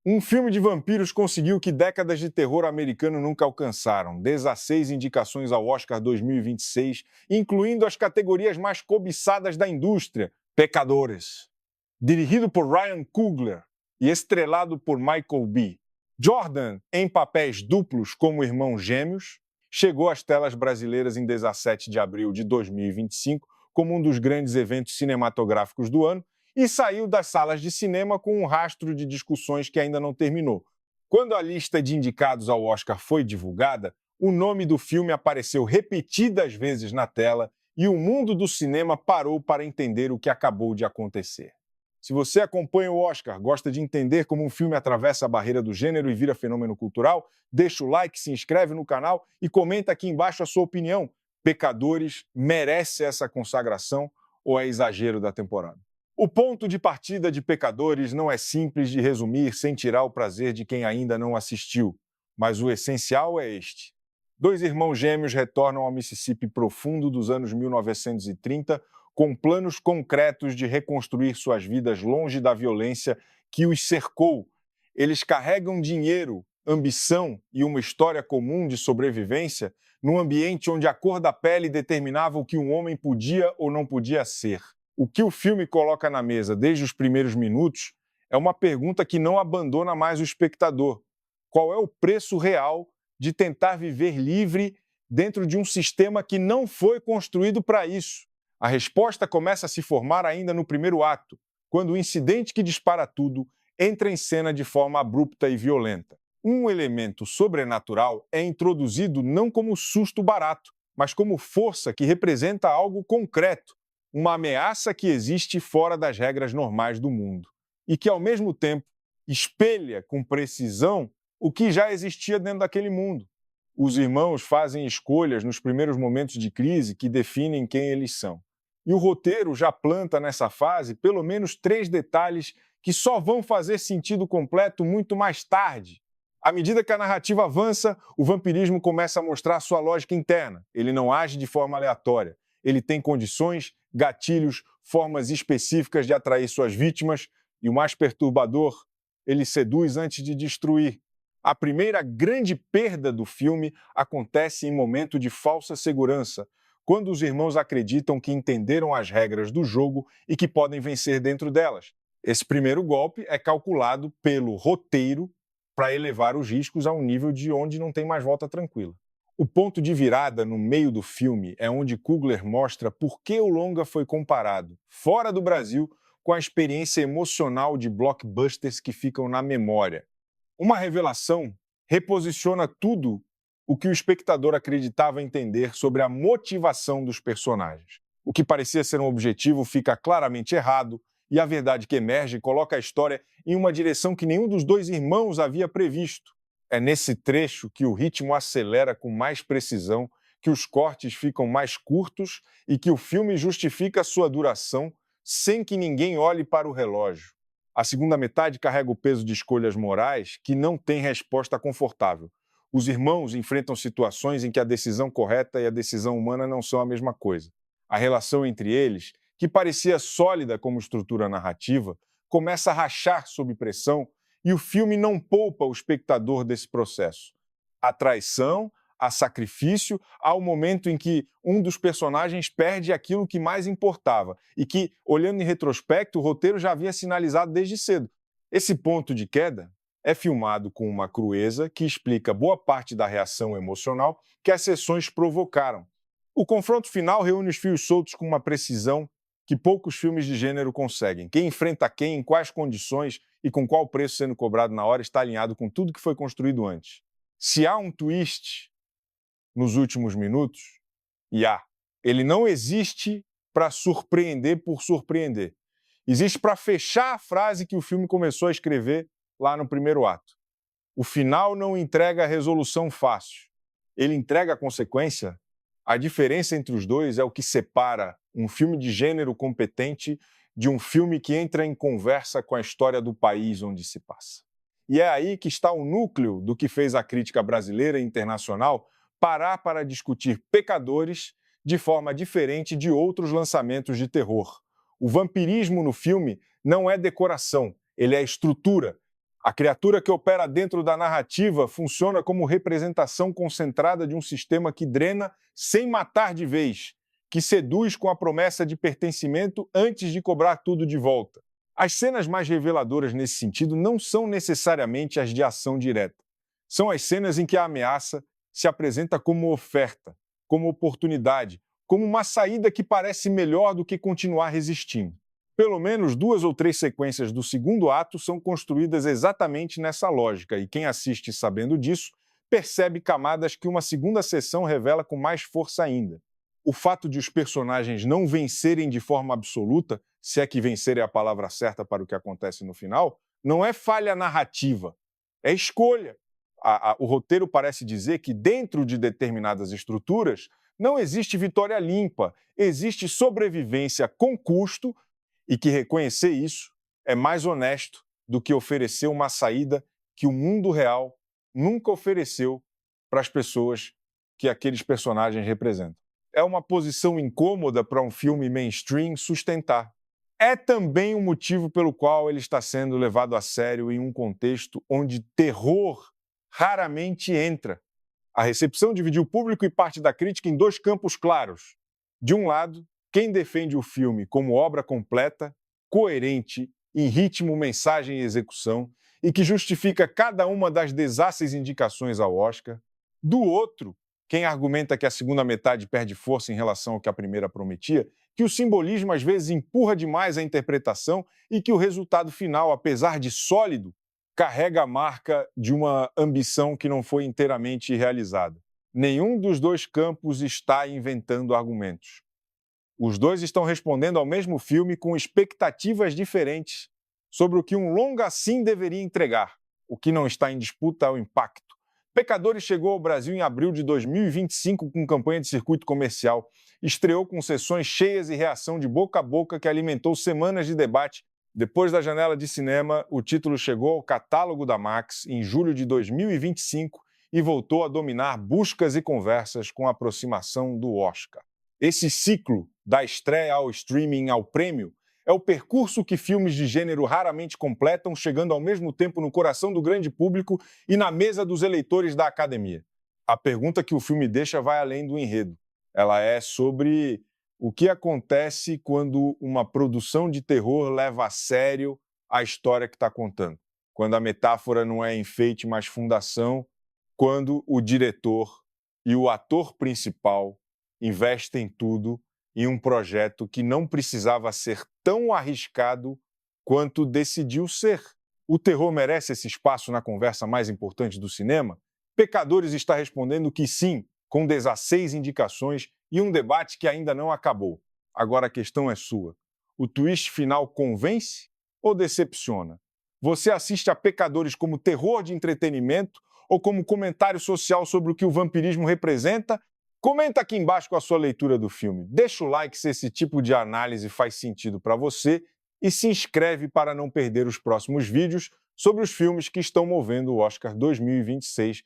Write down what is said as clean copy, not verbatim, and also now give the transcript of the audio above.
Um filme de vampiros conseguiu o que décadas de terror americano nunca alcançaram: 16 indicações ao Oscar 2026, incluindo as categorias mais cobiçadas da indústria, Pecadores. Dirigido por Ryan Coogler e estrelado por Michael B. Jordan, em papéis duplos como irmãos gêmeos, chegou às telas brasileiras em 17 de abril de 2025 como um dos grandes eventos cinematográficos do ano e saiu das salas de cinema com um rastro de discussões que ainda não terminou. Quando a lista de indicados ao Oscar foi divulgada, o nome do filme apareceu repetidas vezes na tela e o mundo do cinema parou para entender o que acabou de acontecer. Se você acompanha o Oscar, gosta de entender como um filme atravessa a barreira do gênero e vira fenômeno cultural, deixa o like, se inscreve no canal e comenta aqui embaixo a sua opinião. Pecadores merece essa consagração ou é exagero da temporada? O ponto de partida de Pecadores não é simples de resumir sem tirar o prazer de quem ainda não assistiu, mas o essencial é este. Dois irmãos gêmeos retornam ao Mississippi profundo dos anos 1930 com planos concretos de reconstruir suas vidas longe da violência que os cercou. Eles carregam dinheiro, ambição e uma história comum de sobrevivência num ambiente onde a cor da pele determinava o que um homem podia ou não podia ser. O que o filme coloca na mesa desde os primeiros minutos é uma pergunta que não abandona mais o espectador. Qual é o preço real de tentar viver livre dentro de um sistema que não foi construído para isso? A resposta começa a se formar ainda no primeiro ato, quando o incidente que dispara tudo entra em cena de forma abrupta e violenta. Um elemento sobrenatural é introduzido não como susto barato, mas como força que representa algo concreto, uma ameaça que existe fora das regras normais do mundo e que, ao mesmo tempo, espelha com precisão o que já existia dentro daquele mundo. Os irmãos fazem escolhas nos primeiros momentos de crise que definem quem eles são. E o roteiro já planta nessa fase pelo menos 3 detalhes que só vão fazer sentido completo muito mais tarde. À medida que a narrativa avança, o vampirismo começa a mostrar sua lógica interna. Ele não age de forma aleatória. Ele tem condições, gatilhos, formas específicas de atrair suas vítimas e, o mais perturbador, ele seduz antes de destruir. A primeira grande perda do filme acontece em momento de falsa segurança, quando os irmãos acreditam que entenderam as regras do jogo e que podem vencer dentro delas. Esse primeiro golpe é calculado pelo roteiro para elevar os riscos a um nível de onde não tem mais volta tranquila. O ponto de virada no meio do filme é onde Coogler mostra por que o longa foi comparado, fora do Brasil, com a experiência emocional de blockbusters que ficam na memória. Uma revelação reposiciona tudo o que o espectador acreditava entender sobre a motivação dos personagens. O que parecia ser um objetivo fica claramente errado, e a verdade que emerge coloca a história em uma direção que nenhum dos dois irmãos havia previsto. É nesse trecho que o ritmo acelera com mais precisão, que os cortes ficam mais curtos e que o filme justifica sua duração sem que ninguém olhe para o relógio. A segunda metade carrega o peso de escolhas morais que não têm resposta confortável. Os irmãos enfrentam situações em que a decisão correta e a decisão humana não são a mesma coisa. A relação entre eles, que parecia sólida como estrutura narrativa, começa a rachar sob pressão e o filme não poupa o espectador desse processo. A traição, a sacrifício, ao momento em que um dos personagens perde aquilo que mais importava e que, olhando em retrospecto, o roteiro já havia sinalizado desde cedo. Esse ponto de queda é filmado com uma crueza que explica boa parte da reação emocional que as sessões provocaram. O confronto final reúne os fios soltos com uma precisão que poucos filmes de gênero conseguem. Quem enfrenta quem, em quais condições e com qual preço sendo cobrado na hora está alinhado com tudo que foi construído antes. Se há um twist nos últimos minutos, e há, ele não existe para surpreender por surpreender. Existe para fechar a frase que o filme começou a escrever lá no primeiro ato. O final não entrega a resolução fácil. Ele entrega a consequência. A diferença entre os dois é o que separa um filme de gênero competente de um filme que entra em conversa com a história do país onde se passa. E é aí que está o núcleo do que fez a crítica brasileira e internacional parar para discutir Pecadores de forma diferente de outros lançamentos de terror. O vampirismo no filme não é decoração, ele é estrutura. A criatura que opera dentro da narrativa funciona como representação concentrada de um sistema que drena sem matar de vez, que seduz com a promessa de pertencimento antes de cobrar tudo de volta. As cenas mais reveladoras nesse sentido não são necessariamente as de ação direta. São as cenas em que a ameaça se apresenta como oferta, como oportunidade, como uma saída que parece melhor do que continuar resistindo. Pelo menos 2 ou 3 sequências do segundo ato são construídas exatamente nessa lógica, e quem assiste sabendo disso percebe camadas que uma segunda sessão revela com mais força ainda. O fato de os personagens não vencerem de forma absoluta, se é que vencer é a palavra certa para o que acontece no final, não é falha narrativa, é escolha. O roteiro parece dizer que dentro de determinadas estruturas não existe vitória limpa, existe sobrevivência com custo e que reconhecer isso é mais honesto do que oferecer uma saída que o mundo real nunca ofereceu para as pessoas que aqueles personagens representam. É uma posição incômoda para um filme mainstream sustentar. É também o motivo pelo qual ele está sendo levado a sério em um contexto onde terror raramente entra. A recepção dividiu o público e parte da crítica em 2 campos claros. De um lado, quem defende o filme como obra completa, coerente, em ritmo, mensagem e execução, e que justifica cada uma das desastres indicações ao Oscar. Do outro, quem argumenta que a segunda metade perde força em relação ao que a primeira prometia, que o simbolismo às vezes empurra demais a interpretação e que o resultado final, apesar de sólido, carrega a marca de uma ambição que não foi inteiramente realizada. Nenhum dos 2 campos está inventando argumentos. Os 2 estão respondendo ao mesmo filme com expectativas diferentes sobre o que um longa assim deveria entregar. O que não está em disputa é o impacto. Pecadores chegou ao Brasil em abril de 2025 com campanha de circuito comercial. Estreou com sessões cheias e reação de boca a boca que alimentou semanas de debate. Depois da janela de cinema, o título chegou ao catálogo da Max em julho de 2025 e voltou a dominar buscas e conversas com a aproximação do Oscar. Esse ciclo, da estreia ao streaming ao prêmio, é o percurso que filmes de gênero raramente completam, chegando ao mesmo tempo no coração do grande público e na mesa dos eleitores da academia. A pergunta que o filme deixa vai além do enredo. Ela é sobre o que acontece quando uma produção de terror leva a sério a história que está contando. Quando a metáfora não é enfeite, mas fundação. Quando o diretor e o ator principal investem tudo em um projeto que não precisava ser tão arriscado quanto decidiu ser. O terror merece esse espaço na conversa mais importante do cinema? Pecadores está respondendo que sim, com 16 indicações e um debate que ainda não acabou. Agora a questão é sua. O twist final convence ou decepciona? Você assiste a Pecadores como terror de entretenimento ou como comentário social sobre o que o vampirismo representa? Comenta aqui embaixo com a sua leitura do filme. Deixa o like se esse tipo de análise faz sentido para você e se inscreve para não perder os próximos vídeos sobre os filmes que estão movendo o Oscar 2026